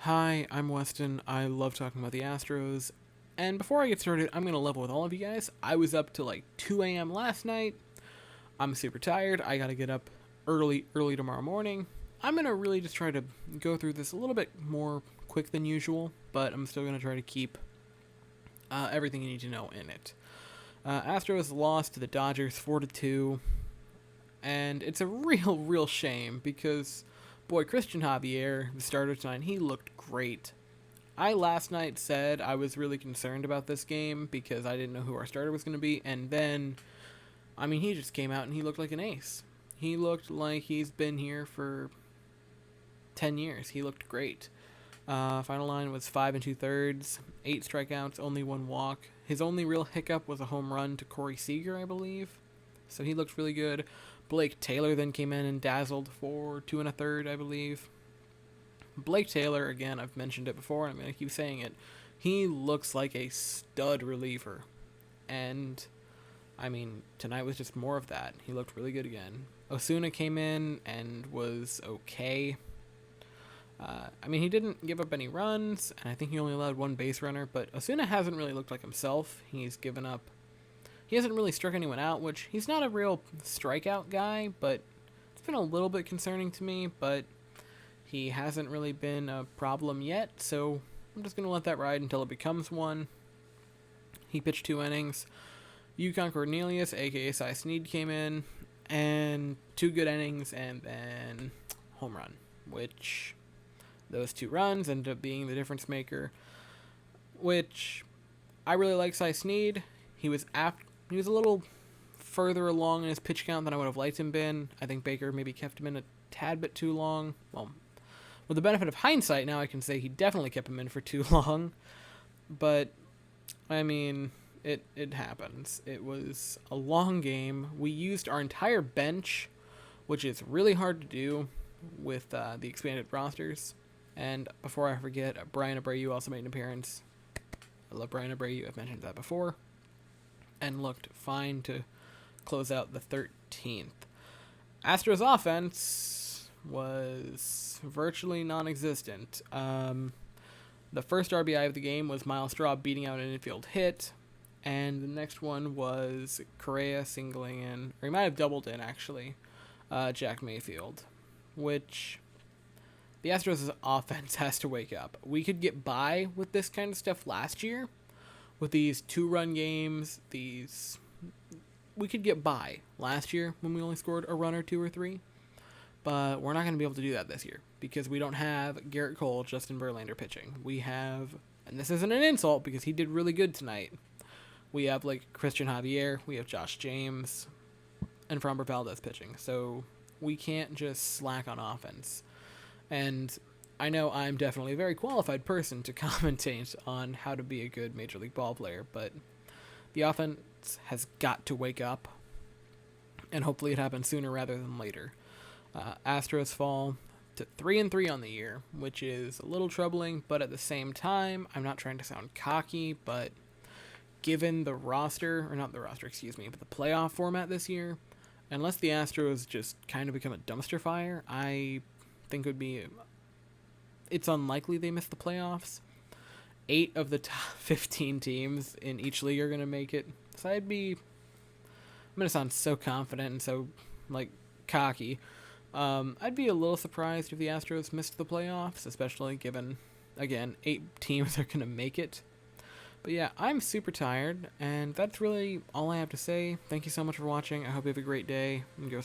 Hi, I'm Weston. I love talking about the Astros. And before I get started, I'm going to level with all of you guys. I was up till like 2 a.m. last night. I'm super tired. I got to get up early tomorrow morning. I'm going to really just try to go through this a little bit more quick than usual, but I'm still going to try to keep everything you need to know in it. Astros lost to the Dodgers 4-2, and it's a real shame because, boy, Christian Javier, the starter tonight, he looked great. I last night said I was really concerned about this game because I didn't know who our starter was going to be, and then, he just came out and he looked like an ace. He looked like he's been here for 10 years. He looked great. Final line was 5 2/3, 8 strikeouts, only 1 walk. His only real hiccup was a home run to Corey Seager, I believe. So he looked really good. Blake Taylor then came in and dazzled for 2 1/3, I believe. Blake Taylor, again, I've mentioned it before, and I'm going to keep saying it. He looks like a stud reliever. And, tonight was just more of that. He looked really good again. Asuna came in and was okay. He didn't give up any runs, and I think he only allowed 1 base runner, but Asuna hasn't really looked like himself. He hasn't really struck anyone out, which he's not a real strikeout guy, but it's been a little bit concerning to me, but he hasn't really been a problem yet, so I'm just going to let that ride until it becomes one. He pitched 2 innings. Yukon Cornelius, a.k.a. Sneed, came in, and 2 good innings, and then home run, which those 2 runs ended up being the difference maker, which I really like Sneed. He was a little further along in his pitch count than I would have liked him been. I think Baker maybe kept him in a tad bit too long. Well, with the benefit of hindsight, now I can say he definitely kept him in for too long. But, it happens. It was a long game. We used our entire bench, which is really hard to do with the expanded rosters. And before I forget, Brian Abreu also made an appearance. I love Brian Abreu. I've mentioned that before. And looked fine to close out the 13th. Astros offense was virtually non-existent. The first RBI of the game was Miles Straw beating out an infield hit, and the next one was Correa singling in, or he might have doubled in actually, Jack Mayfield, which the Astros' offense has to wake up. We could get by with this kind of stuff last year, with these 2-run games, we could get by last year when we only scored a run or 2 or 3, but we're not going to be able to do that this year because we don't have Garrett Cole, Justin Verlander pitching. We have, and this isn't an insult because he did really good tonight, we have Christian Javier, we have Josh James, and Framber Valdez pitching, so we can't just slack on offense. And I know I'm definitely a very qualified person to commentate on how to be a good Major League ball player, but the offense has got to wake up, and hopefully it happens sooner rather than later. Astros fall to 3-3 on the year, which is a little troubling, but at the same time, I'm not trying to sound cocky, but given the roster, or not the roster, excuse me, but the playoff format this year, unless the Astros just kind of become a dumpster fire, I think it's unlikely they miss the playoffs. 8 of the top 15 teams in each league are going to make it. So I'm going to sound so confident and so, cocky. I'd be a little surprised if the Astros missed the playoffs, especially given, again, 8 teams are going to make it. But yeah, I'm super tired, and that's really all I have to say. Thank you so much for watching. I hope you have a great day, and go